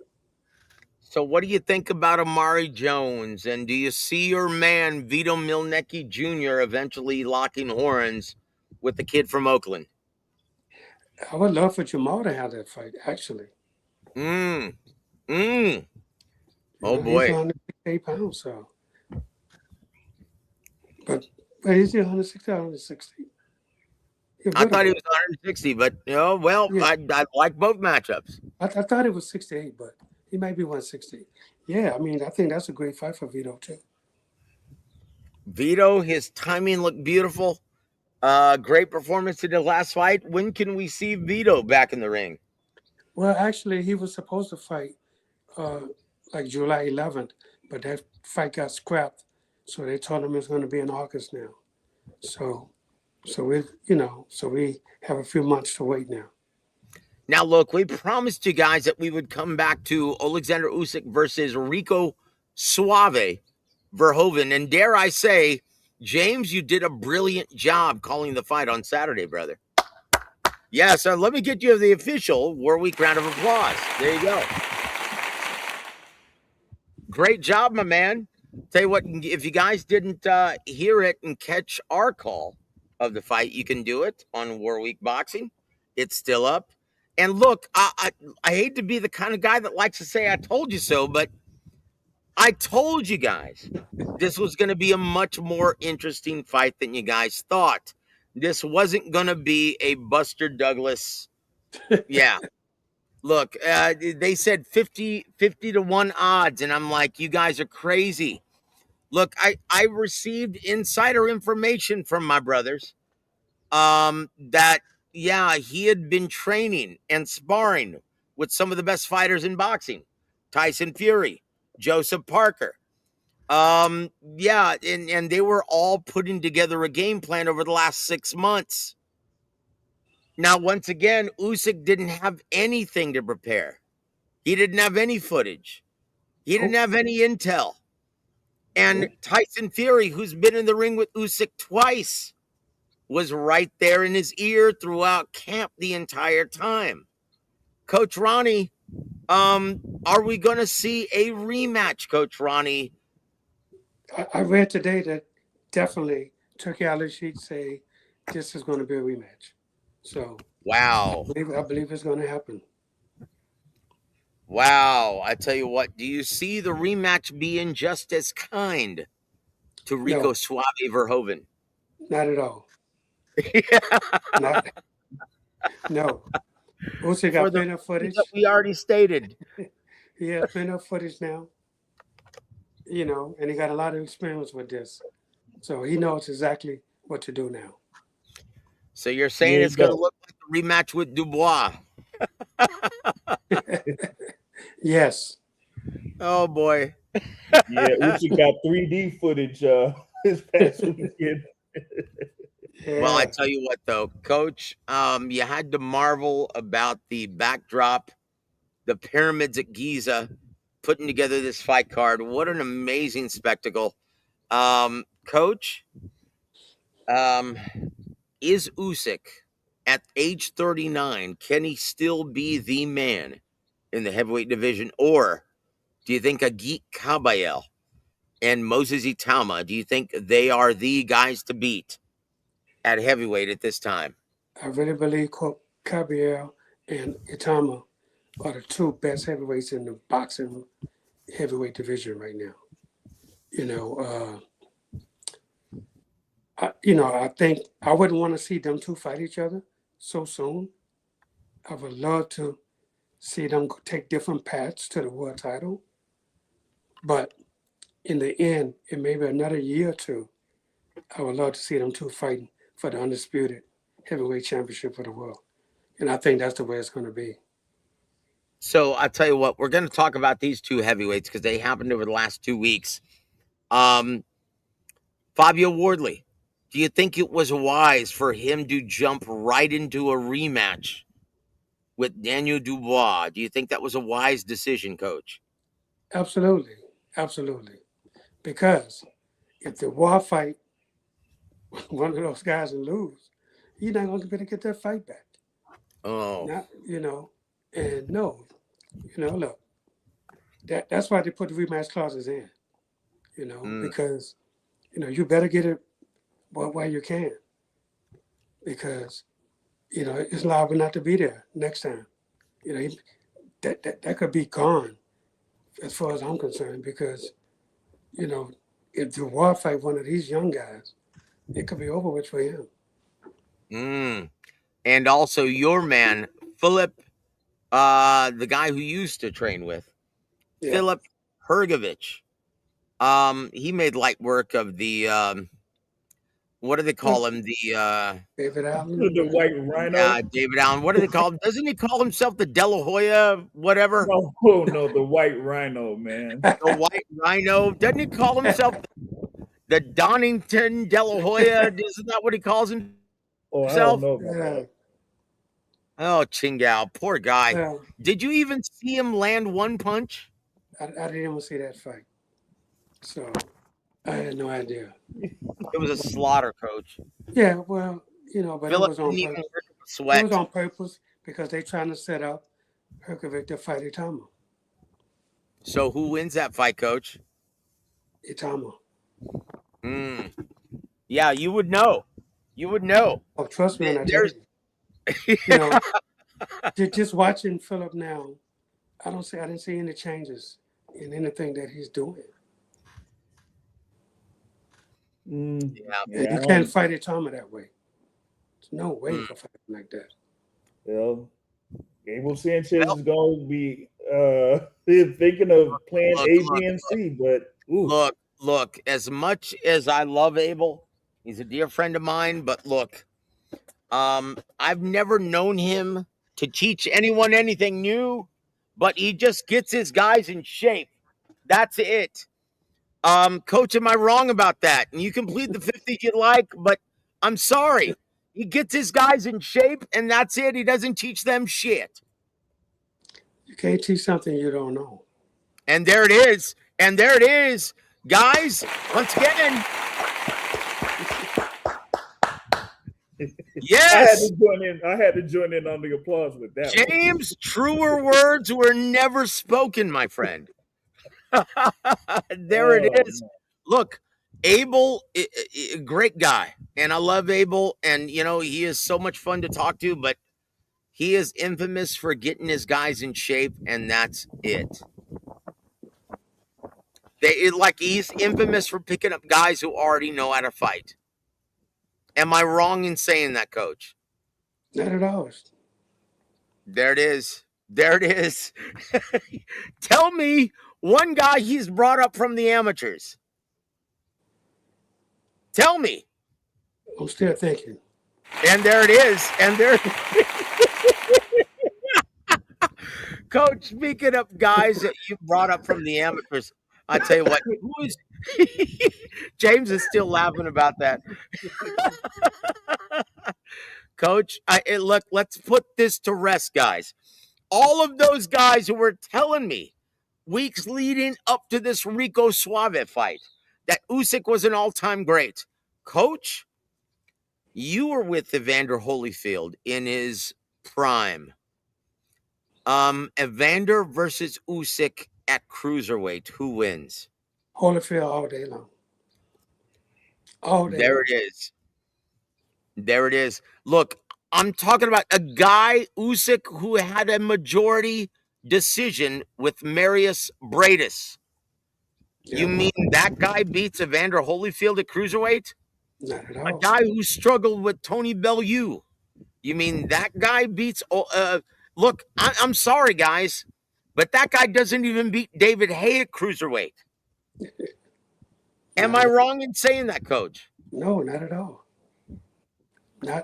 So what do you think about Amari Jones? And do you see your man, Vito Milnecki Jr., eventually locking horns with the kid from Oakland? I would love for Jamal to have that fight, actually. Mm. You Oh know, he's boy. 168 pounds, so. But is he 160, 160? He a I thought he middleweight. was 160, but well, Yeah, I like both matchups. I thought it was 68, but he might be 160. Yeah, I mean, I think that's a great fight for Vito, too. Vito, his timing looked beautiful. Great performance in the last fight. When can we see Vito back in the ring? Well, actually, he was supposed to fight uh, like July 11th, but that fight got scrapped. So they told him it's going to be in August now. So, so we have a few months to wait now. Now, look, we promised you guys that we would come back to Alexander Usyk versus Rico Suave Verhoeven. And dare I say, James, you did a brilliant job calling the fight on Saturday, brother. Yeah, so let me get you the official Warweek round of applause. There you go. Great job, my man. Tell you what, if you guys didn't hear it and catch our call of the fight, you can do it on Warweek Boxing. It's still up. And look, I hate to be the kind of guy that likes to say I told you so, but I told you guys this was going to be a much more interesting fight than you guys thought. This wasn't going to be a Buster Douglas. Yeah. Look, they said 50 to 1 odds, and I'm like, you guys are crazy. Look, I received insider information from my brothers that, yeah, he had been training and sparring with some of the best fighters in boxing. Tyson Fury, Joseph Parker. Yeah, and they were all putting together a game plan over the last 6 months. Now, once again, Usyk didn't have anything to prepare. He didn't have any footage. He didn't Nope. have any intel. And Nope. Tyson Fury, who's been in the ring with Usyk twice, was right there in his ear throughout camp the entire time. Coach Ronnie, are we going to see a rematch, Coach Ronnie? I read today that definitely Turkey Island Sheet say this is going to be a rematch. So Wow. I believe it's going to happen. Wow. I tell you what, do you see the rematch being just as kind to Rico No, Suave Verhoeven? not at all. Not no. Usyk For got the plenty of reasons that footage. we already stated. He has plenty of footage now. And he got a lot of experience with this. So he knows exactly what to do now. So you're saying Yeah, he it's going to does. look like the rematch with Dubois. Yes. Oh, boy. Yeah, Usyk got 3D footage this past weekend. Well, I Yeah. tell you what, though, Coach, you had to marvel about the backdrop, the pyramids at Giza, putting together this fight card. What an amazing spectacle. Coach, um, is Usyk at age 39, can he still be the man in the heavyweight division? Or do you think Agit Kabayel and Moses Itama, do you think they are the guys to beat at heavyweight at this time? I really believe Cabriel and Itama are the two best heavyweights in the boxing heavyweight division right now. You know, I think I wouldn't want to see them two fight each other so soon. I would love to see them take different paths to the world title. But in the end, it may be another year or two. I would love to see them two fighting for the undisputed heavyweight championship for the world. And I think that's the way it's going to be. So I'll tell you what, we're going to talk about these two heavyweights because they happened over the last 2 weeks. Um, Fabio Wardley, do you think it was wise for him to jump right into a rematch with Daniel Dubois? Do you think that was a wise decision, Coach? Absolutely. Absolutely. Because if the war fight one of those guys and lose, you're not going to be able to get that fight back. Oh, Not, and no, look, that's why they put the rematch clauses in, mm, because, you better get it while you can. Because it's liable not to be there next time. That could be gone as far as I'm concerned, because if W.A.W fight one of these young guys, it could be over with for him. And also your man, Philip, the guy who used to train with, Yeah. Philip Hergovich. He made light work of the what do they call him? The David Allen. The white rhino. David Allen. What do they call him? Doesn't he call himself the De La Hoya, whatever? No, the white rhino, man. The White Rhino. Doesn't he call himself the Donington De La Hoya? Isn't that what he calls himself? Oh, I don't know about that. Oh, Chingao, poor guy. Yeah. Did you even see him land one punch? I didn't even see that fight, so I had no idea. It was a slaughter, coach. Yeah, well, but Philip it was on didn't even purpose. work up a sweat. It was on purpose because they're trying to set up Herkovic to fight Itama. So who wins that fight, coach? Itama. Yeah, you would know. You would know. Oh, trust me when I tell you. Just watching Philip now, I didn't see any changes in anything that he's doing. Yeah. You can't fight Itama that way. There's no way you can fight him like that. Well, Abel Sanchez is going to be thinking of plan A, B, and C, but look, as much as I love Abel, he's a dear friend of mine, but look, I've never known him to teach anyone anything new, but he just gets his guys in shape. That's it. Coach, am I wrong about that? And you can plead the 50 you like, but I'm sorry. He gets his guys in shape, and that's it. He doesn't teach them shit. You can't teach something you don't know. And there it is. And there it is. Guys, once again. Yes. I had to join in on the applause with that. James, truer words were never spoken, my friend. There it is. Look, Abel, great guy. And I love Abel. And, he is so much fun to talk to, but he is infamous for getting his guys in shape, and that's it. He's infamous for picking up guys who already know how to fight. Am I wrong in saying that, Coach? Not at all. There it is. There it is. Tell me one guy he's brought up from the amateurs. Tell me. I'm still thinking. And there it is. And there. Coach, speaking of guys that you brought up from the amateurs, I tell you what, James is still laughing about that. Coach, look, let's put this to rest, guys. All of those guys who were telling me weeks leading up to this Rico Suave fight that Usyk was an all-time great. Coach, you were with Evander Holyfield in his prime. Evander versus Usyk at cruiserweight. Who wins? Holyfield all day long. All day there long. It is. There it is. Look, I'm talking about a guy, Usyk, who had a majority decision with Marius Bradis. Yeah. You mean that guy beats Evander Holyfield at cruiserweight? Not at all. A guy who struggled with Tony Bellew. You mean that guy beats... look, I'm sorry, guys, but that guy doesn't even beat David Haye at cruiserweight. Am I wrong in saying that, Coach? No, not at all.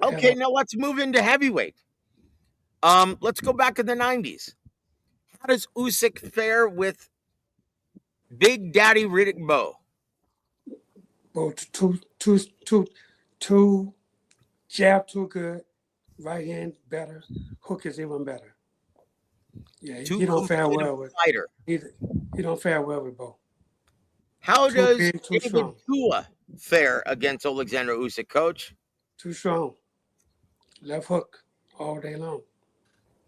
Okay, now let's move into heavyweight. Let's go back to the 90s. How does Usyk fare with Big Daddy Riddick Bowe? Both two jab too good, right hand better, hook is even better. Yeah, you don't fare well with fighter. You don't fare well with Bowe. How does David Tua fare against Alexander Usyk, Coach? Too strong. Left hook all day long.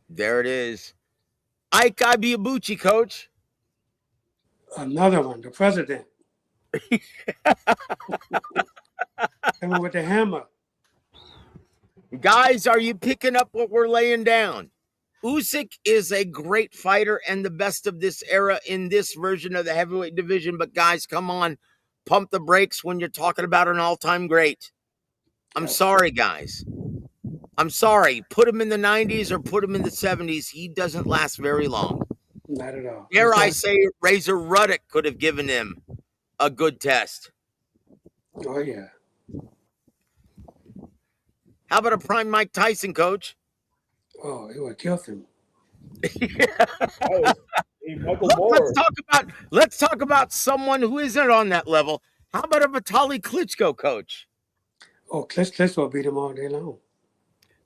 There it is. Ike Ibeabuchi, Coach. Another one, the president. Coming with the hammer. Guys, are you picking up what we're laying down? Usyk is a great fighter and the best of this era in this version of the heavyweight division. But guys, come on, pump the brakes when you're talking about an all-time great. I'm sorry, guys. I'm sorry. Put him in the 90s or put him in the 70s. He doesn't last very long. Not at all. Dare I say Razor Ruddock could have given him a good test. Oh, yeah. How about a prime Mike Tyson, coach? Oh, it would kill him. Let's talk about someone who isn't on that level. How about a Vitaly Klitschko, coach? Oh, Klitschko beat him all day long.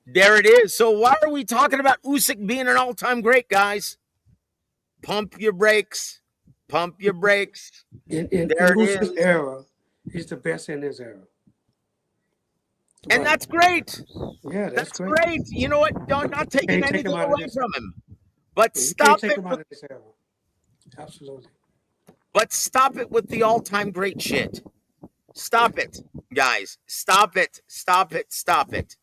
There it is. So why are we talking about Usyk being an all-time great, guys? Pump your brakes. Pump your brakes. In Usyk's era, he's the best in his era. And that's great. Yeah, that's great. You know what? Not taking anything away from him. But yeah, stop it. Out of this era. Absolutely. But stop it with the all-time great shit. Stop it, guys. Stop it. Stop it. Stop it.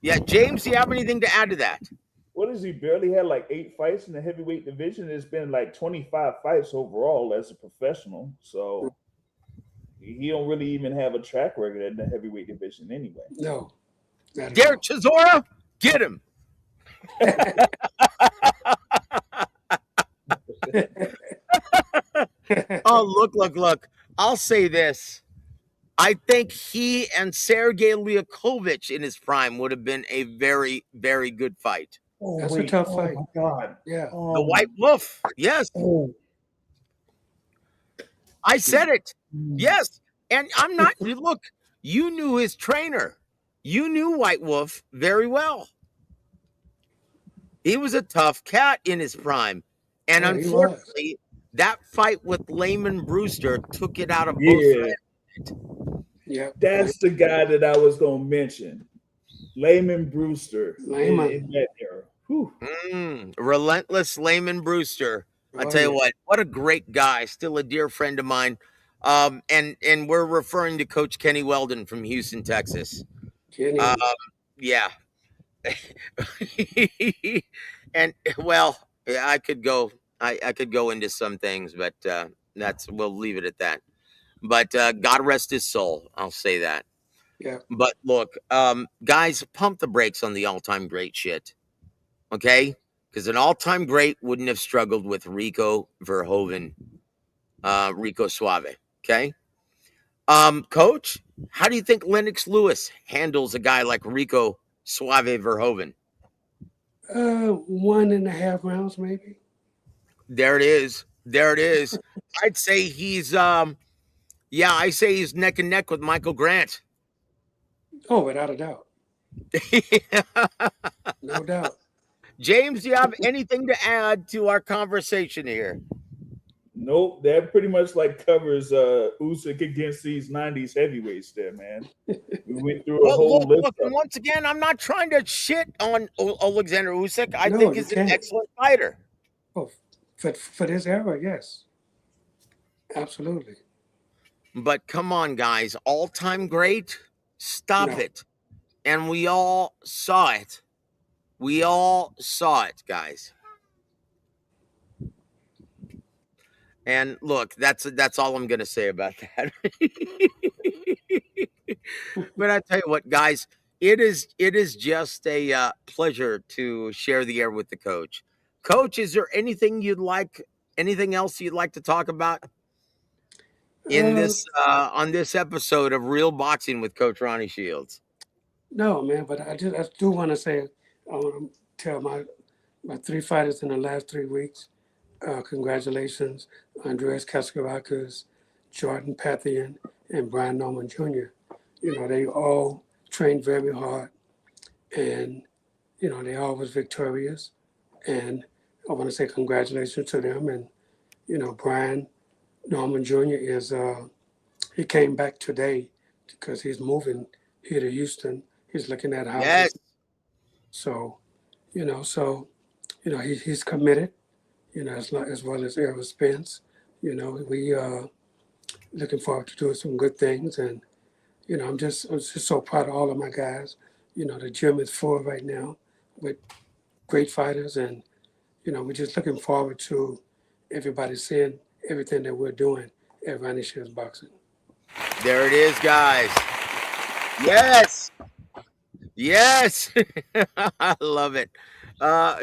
Yeah, James, do you have anything to add to that? What is he barely had like 8 fights in the heavyweight division? It's been like 25 fights overall as a professional. So he don't really even have a track record in the heavyweight division anyway. No. Derek Chisora, get him. Oh, look. I'll say this. I think he and Sergey Liakovich in his prime would have been a very, very good fight. Oh, that's a tough fight. Oh, my God. Yeah. The White Wolf. Yes. Oh. I said it. Yes. And I'm not, look, you knew his trainer. You knew White Wolf very well. He was a tough cat in his prime. And unfortunately, that fight with Layman Brewster took it out of both. Yeah, that's the guy that I was going to mention. Layman Brewster in that era. Relentless Layman Brewster. I tell you what a great guy. Still a dear friend of mine. And we're referring to Coach Kenny Weldon from Houston, Texas. Kenny. Yeah. And well, I could go into some things, but we'll leave it at that. But God rest his soul. I'll say that. Yeah. But look, guys, pump the brakes on the all-time great shit. Okay? Because an all-time great wouldn't have struggled with Rico Verhoeven, Rico Suave. Okay? Coach, how do you think Lennox Lewis handles a guy like Rico Suave Verhoeven? 1.5 rounds, maybe. There it is. I'd say he's I say he's neck and neck with Michael Grant. Oh, without a doubt. No doubt. James, do you have anything to add to our conversation here? Nope, that pretty much like covers Usyk against these 90s heavyweights there, man. We went through a whole list. Look, and once again, I'm not trying to shit on Alexander Usyk. I think he's an excellent fighter. Oh, for this era, yes. Absolutely. But come on, guys. All-time great? Stop it. And we all saw it. We all saw it, guys. And look, that's all I'm going to say about that. But I tell you what, guys, it is just a pleasure to share the air with the coach. Coach, is there anything else you'd like to talk about in this on this episode of Real Boxing with Coach Ronnie Shields? No, man, but I do want to say, I want to tell my 3 fighters in the last 3 weeks, congratulations, Andreas Kaskarakas, Jordan Pathian, and Brian Norman Jr. They all trained very hard, and they all was victorious, and I want to say congratulations to them. And Brian Norman Jr. is he came back today because he's moving here to Houston. He's looking at houses. Yes. So, he's committed. As well as Errol Spence. We looking forward to doing some good things, and I'm just so proud of all of my guys. the gym is full right now with great fighters, and we're just looking forward to everybody seeing everything that we're doing at Ronnie Shields Boxing. There it is, guys. Yes. Yes. I love it.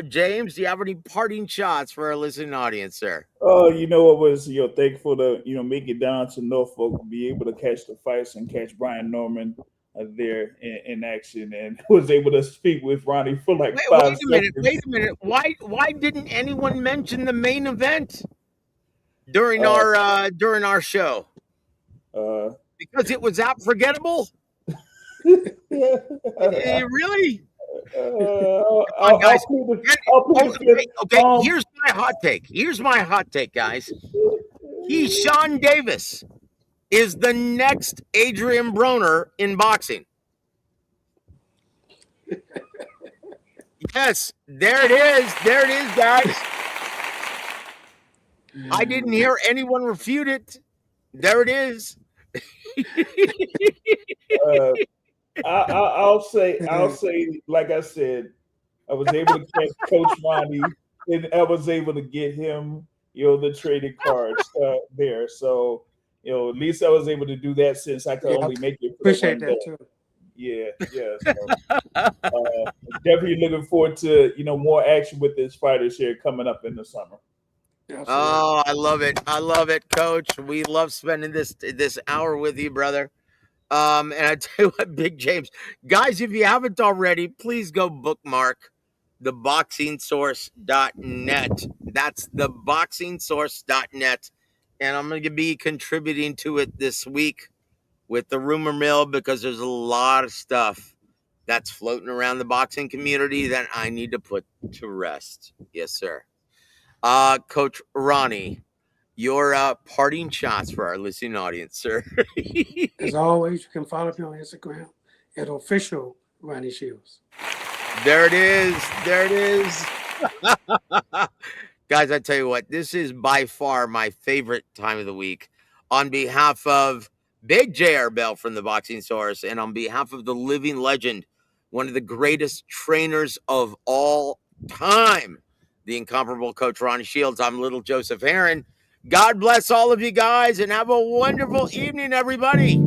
James, do you have any parting shots for our listening audience, sir? Oh, I was thankful to make it down to Norfolk, be able to catch the fights and catch Brian Norman there in action, and was able to speak with Ronnie for like Wait 5 a minute. seconds. Wait a minute. Why didn't anyone mention the main event during our show? Because it was that forgettable? Really? On, guys. Okay. Here's my hot take. Guys. Sean Davis is the next Adrian Broner in boxing. Yes, there it is. There it is, guys. I didn't hear anyone refute it. There it is. I'll say, like I said, I was able to catch Coach Ronnie, and I was able to get him, the trading cards there. So, at least I was able to do that since I could only make it. Appreciate that too. Yeah. So, definitely looking forward to more action with this fighters here coming up in the summer. Oh, I love it, Coach. We love spending this hour with you, brother. And I tell you what, Big James, guys, if you haven't already, please go bookmark theboxingsource.net. That's theboxingsource.net. And I'm going to be contributing to it this week with the rumor mill, because there's a lot of stuff that's floating around the boxing community that I need to put to rest. Yes, sir. Coach Ronnie, your parting shots for our listening audience, sir. As always, you can follow me on Instagram at official Ronnie Shields. There it is. Guys, I tell you what, this is by far my favorite time of the week. On behalf of Big J.R. Bell from the Boxing Source, and on behalf of the living legend, one of the greatest trainers of all time, the incomparable Coach Ronnie Shields, I'm Little Joseph Heron. God bless all of you guys, and have a wonderful evening, everybody.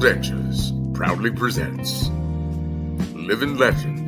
Ventures proudly presents Living Legend